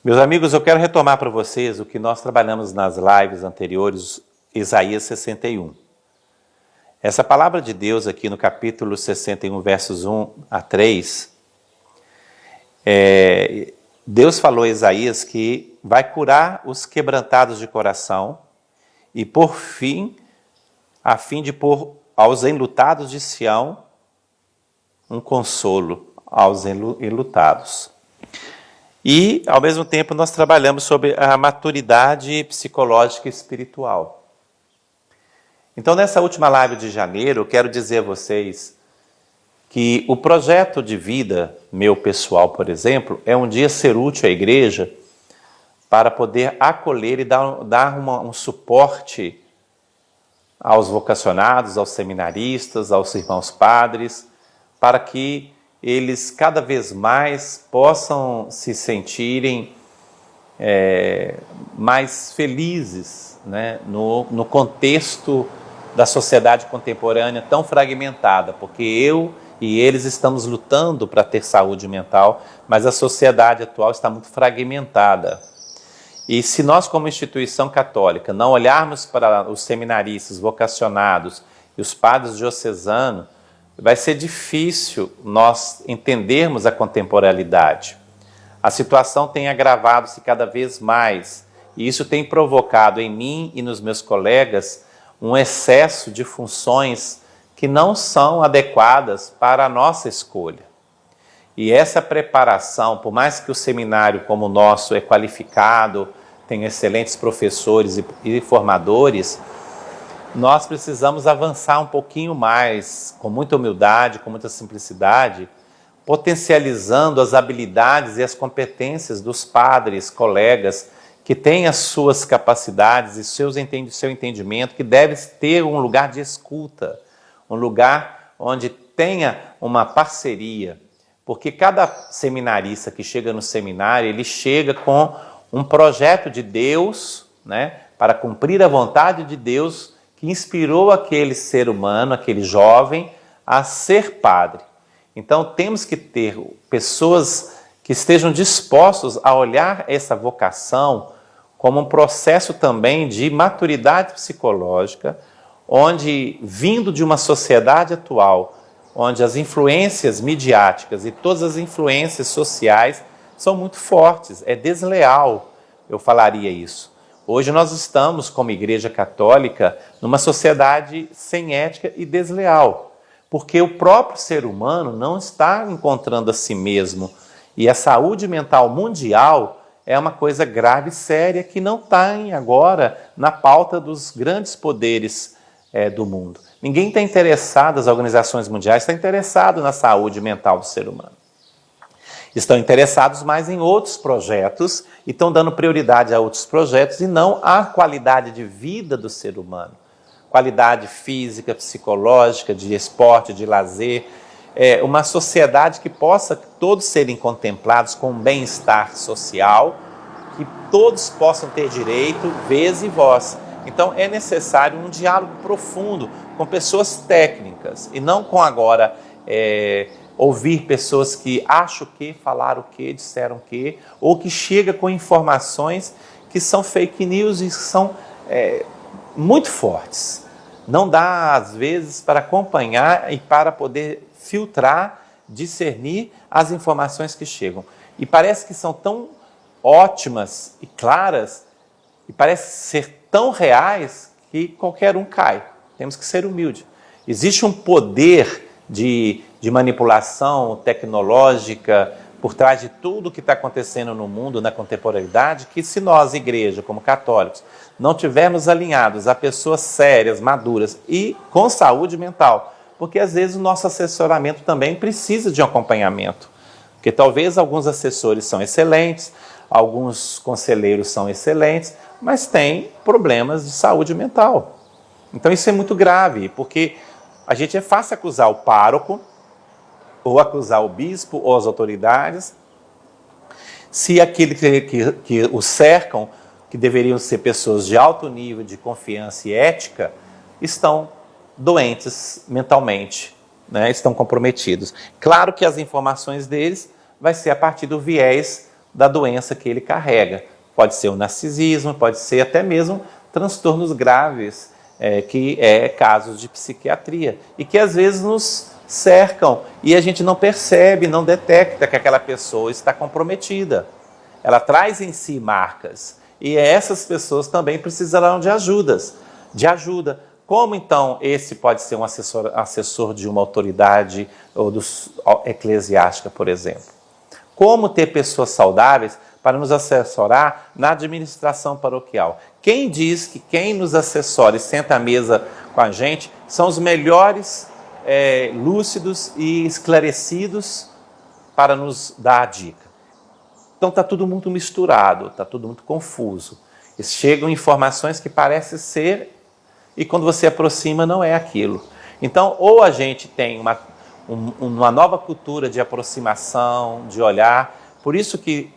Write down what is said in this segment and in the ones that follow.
Meus amigos, eu quero retomar para vocês o que nós trabalhamos nas lives anteriores, Isaías 61. Essa palavra de Deus aqui no capítulo 61, versos 1 a 3, Deus falou a Isaías que vai curar os quebrantados de coração e, por fim, a fim de pôr aos enlutados de Sião um consolo aos enlutados. E, ao mesmo tempo, nós trabalhamos sobre a maturidade psicológica e espiritual. Então, nessa última live de janeiro, eu quero dizer a vocês que o projeto de vida meu pessoal, por exemplo, é um dia ser útil à igreja para poder acolher e dar um suporte aos vocacionados, aos seminaristas, aos irmãos padres, para que eles cada vez mais possam se sentirem mais felizes, né, no contexto da sociedade contemporânea tão fragmentada, porque eu e eles estamos lutando para ter saúde mental, mas a sociedade atual está muito fragmentada. E se nós, como instituição católica, não olharmos para os seminaristas, vocacionados e os padres diocesanos, vai ser difícil nós entendermos a contemporaneidade. A situação tem agravado-se cada vez mais, e isso tem provocado em mim e nos meus colegas um excesso de funções que não são adequadas para a nossa escolha. E essa preparação, por mais que o seminário como o nosso é qualificado, tem excelentes professores e formadores, nós precisamos avançar um pouquinho mais, com muita humildade, com muita simplicidade, potencializando as habilidades e as competências dos padres, colegas, que têm as suas capacidades e seu entendimento, que deve ter um lugar de escuta, um lugar onde tenha uma parceria, porque cada seminarista que chega no seminário, ele chega com um projeto de Deus, né, para cumprir a vontade de Deus, que inspirou aquele ser humano, aquele jovem, a ser padre. Então temos que ter pessoas que estejam dispostos a olhar essa vocação como um processo também de maturidade psicológica, onde, vindo de uma sociedade atual, onde as influências midiáticas e todas as influências sociais são muito fortes, é desleal, eu falaria isso. Hoje nós estamos, como Igreja Católica, numa sociedade sem ética e desleal, porque o próprio ser humano não está encontrando a si mesmo, e a saúde mental mundial é uma coisa grave e séria que não está agora na pauta dos grandes poderes do mundo. Ninguém está interessado, as organizações mundiais estão interessadas na saúde mental do ser humano. Estão interessados mais em outros projetos e estão dando prioridade a outros projetos e não à qualidade de vida do ser humano. Qualidade física, psicológica, de esporte, de lazer. Uma sociedade que possa todos serem contemplados com um bem-estar social, que todos possam ter direito, vez e voz. Então é necessário um diálogo profundo com pessoas técnicas e não com agora ouvir pessoas que acham que, falaram o que, disseram que, ou que chega com informações que são fake news e que são muito fortes. Não dá, às vezes, para acompanhar e para poder filtrar, discernir as informações que chegam. E parece que são tão ótimas e claras, e parece ser tão reais, que qualquer um cai. Temos que ser humildes. Existe um poder de manipulação tecnológica por trás de tudo que está acontecendo no mundo, na contemporaneidade, que se nós, igreja, como católicos, não tivermos alinhados a pessoas sérias, maduras e com saúde mental, porque às vezes o nosso assessoramento também precisa de um acompanhamento, porque talvez alguns assessores são excelentes, alguns conselheiros são excelentes, mas têm problemas de saúde mental. Então isso é muito grave, porque a gente é fácil acusar o pároco, ou acusar o bispo ou as autoridades, se aquele que o cercam, que deveriam ser pessoas de alto nível de confiança e ética, estão doentes mentalmente. né, estão comprometidos. Claro que as informações deles vai ser a partir do viés da doença que ele carrega. Pode ser o narcisismo, pode ser até mesmo transtornos graves, que é casos de psiquiatria, e que às vezes nos cercam e a gente não percebe, não detecta que aquela pessoa está comprometida. Ela traz em si marcas, e essas pessoas também precisarão de ajuda. Como então esse pode ser um assessor de uma autoridade ou eclesiástica, por exemplo? Como ter pessoas saudáveis para nos assessorar na administração paroquial? Quem diz que quem nos assessora e senta à mesa com a gente são os melhores lúcidos e esclarecidos para nos dar a dica? Então está tudo muito misturado, está tudo muito confuso. Chegam informações que parecem ser, e quando você aproxima não é aquilo. Então, ou a gente tem uma nova cultura de aproximação, de olhar. Por isso que,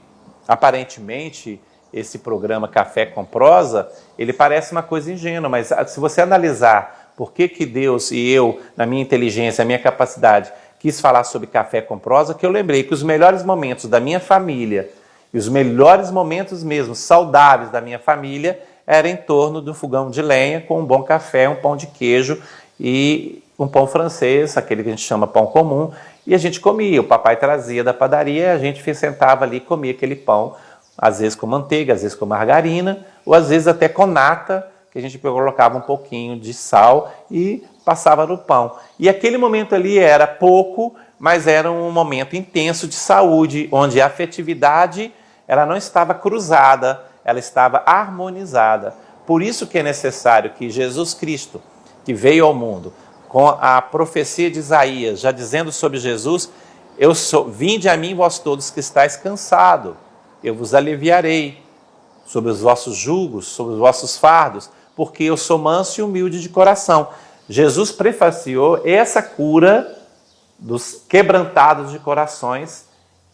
aparentemente, esse programa Café com Prosa, ele parece uma coisa ingênua, mas se você analisar por que Deus e eu, na minha inteligência, na minha capacidade, quis falar sobre Café com Prosa, que eu lembrei que os melhores momentos da minha família, e os melhores momentos mesmo, saudáveis da minha família, era em torno do fogão de lenha, com um bom café, um pão de queijo e um pão francês, aquele que a gente chama pão comum, e a gente comia. O papai trazia da padaria, a gente sentava ali e comia aquele pão, às vezes com manteiga, às vezes com margarina, ou às vezes até com nata, que a gente colocava um pouquinho de sal e passava no pão. E aquele momento ali era pouco, mas era um momento intenso de saúde, onde a afetividade ela não estava cruzada, ela estava harmonizada. Por isso que é necessário que Jesus Cristo, que veio ao mundo, com a profecia de Isaías, já dizendo sobre Jesus, vinde a mim vós todos que estáis cansados, eu vos aliviarei sobre os vossos jugos, sobre os vossos fardos, porque eu sou manso e humilde de coração. Jesus prefaciou essa cura dos quebrantados de corações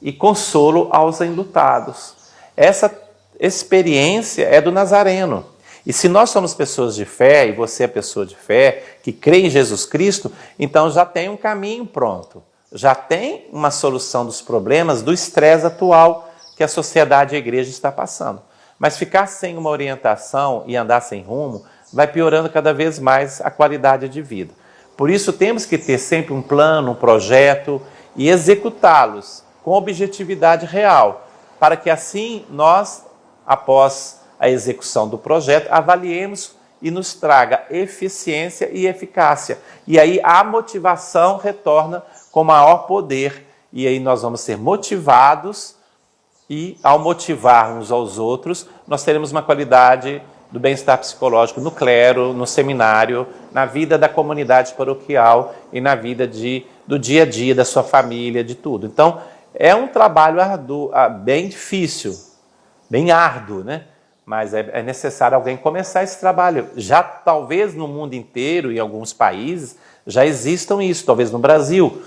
e consolo aos enlutados. Essa experiência é do Nazareno. E se nós somos pessoas de fé, e você é pessoa de fé, que crê em Jesus Cristo, então já tem um caminho pronto. Já tem uma solução dos problemas do estresse atual que a sociedade e a igreja está passando. Mas ficar sem uma orientação e andar sem rumo vai piorando cada vez mais a qualidade de vida. Por isso temos que ter sempre um plano, um projeto e executá-los com objetividade real, para que assim nós, após a execução do projeto, avaliemos e nos traga eficiência e eficácia. E aí a motivação retorna com maior poder, e aí nós vamos ser motivados, e ao motivar uns aos outros, nós teremos uma qualidade do bem-estar psicológico no clero, no seminário, na vida da comunidade paroquial e na vida do dia a dia, da sua família, de tudo. Então, é um trabalho bem difícil, bem árduo, né? Mas é necessário alguém começar esse trabalho. Já talvez no mundo inteiro, em alguns países, já existam isso, talvez no Brasil.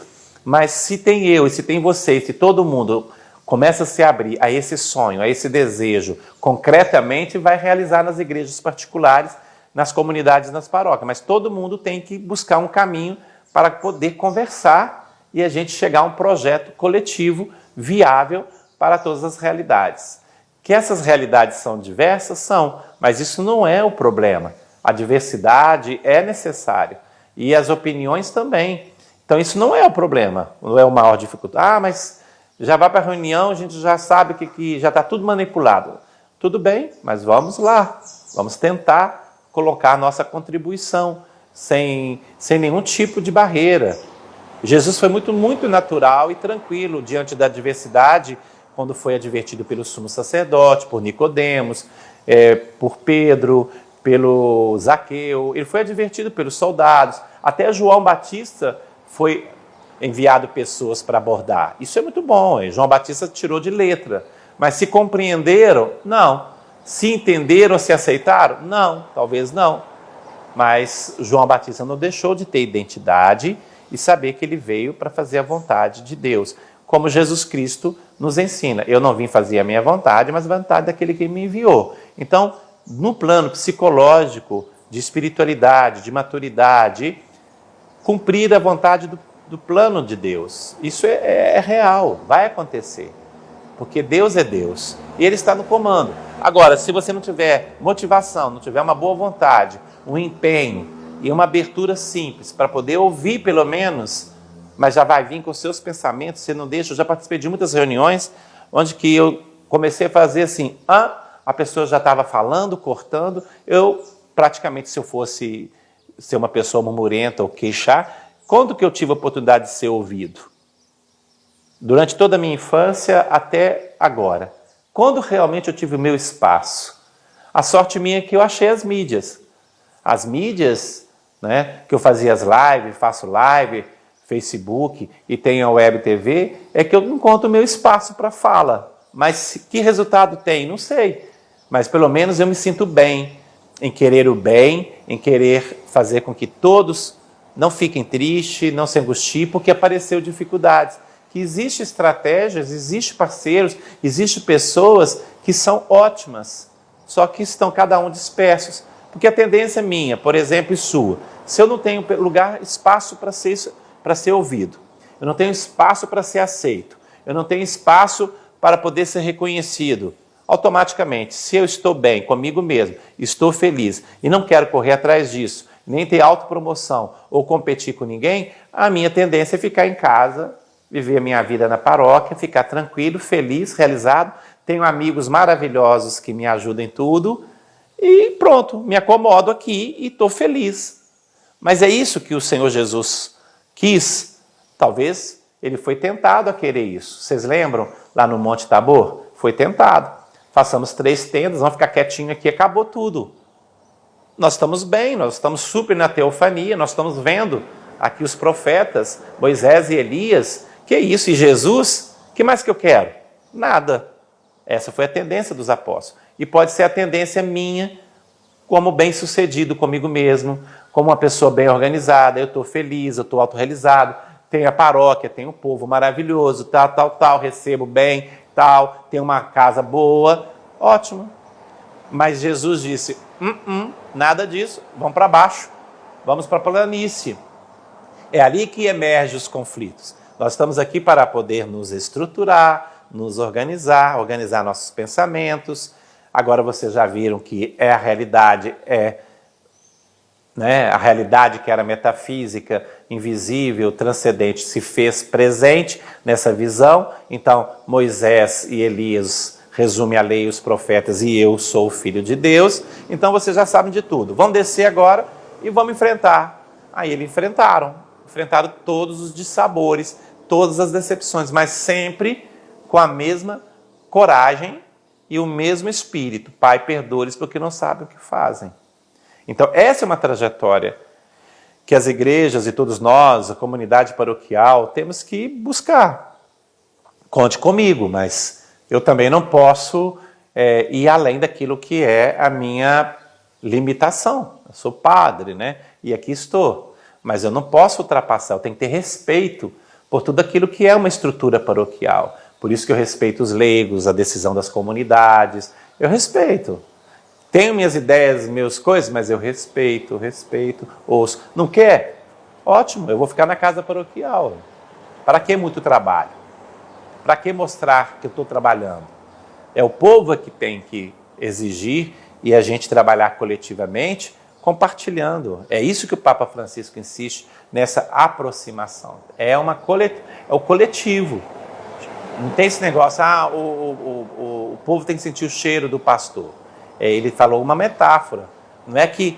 Mas se tem eu, e se tem você, e se todo mundo começa a se abrir a esse sonho, a esse desejo, concretamente vai realizar nas igrejas particulares, nas comunidades, nas paróquias. Mas todo mundo tem que buscar um caminho para poder conversar e a gente chegar a um projeto coletivo viável para todas as realidades. Que essas realidades são diversas, são, mas isso não é o problema. A diversidade é necessária e as opiniões também. Então isso não é o problema, não é o maior dificuldade. Mas já vai para a reunião, a gente já sabe que já está tudo manipulado. Tudo bem, mas vamos lá, vamos tentar colocar a nossa contribuição sem nenhum tipo de barreira. Jesus foi muito natural e tranquilo diante da diversidade, quando foi advertido pelo sumo sacerdote, por Nicodemos, por Pedro, pelo Zaqueu, ele foi advertido pelos soldados, até João Batista foi enviado pessoas para abordar. Isso é muito bom, João Batista tirou de letra, mas se compreenderam? Não. Se entenderam, se aceitaram? Não, talvez não. Mas João Batista não deixou de ter identidade e saber que ele veio para fazer a vontade de Deus, como Jesus Cristo nos ensina. Eu não vim fazer a minha vontade, mas a vontade daquele que me enviou. Então, no plano psicológico, de espiritualidade, de maturidade, cumprir a vontade do plano de Deus. Isso é real, vai acontecer. Porque Deus é Deus e Ele está no comando. Agora, se você não tiver motivação, não tiver uma boa vontade, um empenho e uma abertura simples para poder ouvir pelo menos, mas já vai vir com seus pensamentos, você não deixa. Eu já participei de muitas reuniões onde que eu comecei a fazer assim, a pessoa já estava falando, cortando, eu praticamente, se eu fosse ser uma pessoa murmurenta ou queixar, quando que eu tive a oportunidade de ser ouvido? Durante toda a minha infância até agora. Quando realmente eu tive o meu espaço? A sorte minha é que eu achei as mídias. As mídias, né, que eu fazia as lives, faço live, Facebook e tenho a Web TV, é que eu encontro o meu espaço para fala. Mas que resultado tem? Não sei. Mas pelo menos eu me sinto bem em querer o bem, em querer fazer com que todos não fiquem tristes, não se angustiem, porque apareceu dificuldades. Que existem estratégias, existem parceiros, existem pessoas que são ótimas, só que estão cada um dispersos. Porque a tendência minha, por exemplo, e sua, se eu não tenho lugar, espaço para ser ouvido, eu não tenho espaço para ser aceito, eu não tenho espaço para poder ser reconhecido, automaticamente, se eu estou bem comigo mesmo, estou feliz e não quero correr atrás disso, nem ter autopromoção ou competir com ninguém, a minha tendência é ficar em casa, viver a minha vida na paróquia, ficar tranquilo, feliz, realizado, tenho amigos maravilhosos que me ajudam em tudo e pronto, me acomodo aqui e estou feliz. Mas é isso que o Senhor Jesus quis? Talvez ele foi tentado a querer isso. Vocês lembram lá no Monte Tabor? Foi tentado. Façamos 3 tendas, vamos ficar quietinho aqui, acabou tudo. Nós estamos bem, nós estamos super na teofania, nós estamos vendo aqui os profetas, Moisés e Elias. Que isso? E Jesus? O que mais que eu quero? Nada. Essa foi a tendência dos apóstolos. E pode ser a tendência minha, como bem-sucedido comigo mesmo, como uma pessoa bem organizada, eu estou feliz, eu estou autorrealizado, tenho a paróquia, tenho um povo maravilhoso, tal, recebo bem, tal, tenho uma casa boa, ótimo. Mas Jesus disse, nada disso, vamos para baixo, vamos para a planície. É ali que emergem os conflitos. Nós estamos aqui para poder nos estruturar, nos organizar nossos pensamentos. Agora vocês já viram que a realidade a realidade que era metafísica, invisível, transcendente, se fez presente nessa visão. Então, Moisés e Elias resume a lei e os profetas e eu sou o Filho de Deus. Então, vocês já sabem de tudo. Vamos descer agora e vamos enfrentar. Aí eles enfrentaram todos os dissabores, todas as decepções, mas sempre com a mesma coragem e o mesmo espírito. Pai, perdoa-lhes porque não sabem o que fazem. Então, essa é uma trajetória que as igrejas e todos nós, a comunidade paroquial, temos que buscar. Conte comigo, mas eu também não posso ir além daquilo que é a minha limitação. Eu sou padre, né? E aqui estou. Mas eu não posso ultrapassar, eu tenho que ter respeito por tudo aquilo que é uma estrutura paroquial. Por isso que eu respeito os leigos, a decisão das comunidades. Eu respeito. Tenho minhas ideias, minhas coisas, mas eu respeito, ouço. Não quer? Ótimo, eu vou ficar na casa paroquial. Para que muito trabalho? Para que mostrar que eu estou trabalhando? É o povo que tem que exigir e a gente trabalhar coletivamente, compartilhando. É isso que o Papa Francisco insiste nessa aproximação. É o coletivo. Não tem esse negócio, o povo tem que sentir o cheiro do pastor. Ele falou uma metáfora, não é que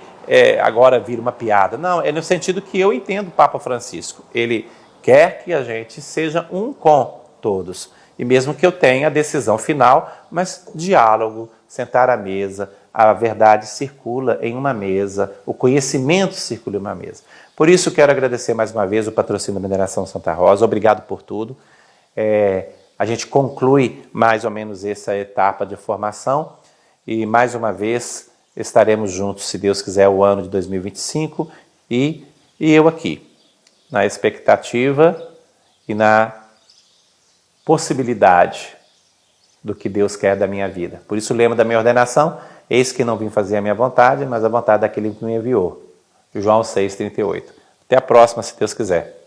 agora vira uma piada, não, é no sentido que eu entendo o Papa Francisco. Ele quer que a gente seja um com todos, e mesmo que eu tenha a decisão final, mas diálogo, sentar à mesa, a verdade circula em uma mesa, o conhecimento circula em uma mesa. Por isso quero agradecer mais uma vez o patrocínio da Mineração Santa Rosa, obrigado por tudo. A gente conclui mais ou menos essa etapa de formação, e mais uma vez estaremos juntos, se Deus quiser, o ano de 2025 e eu aqui, na expectativa e na possibilidade do que Deus quer da minha vida. Por isso o lema da minha ordenação, eis que não vim fazer a minha vontade, mas a vontade daquele que me enviou. João 6,38. Até a próxima, se Deus quiser.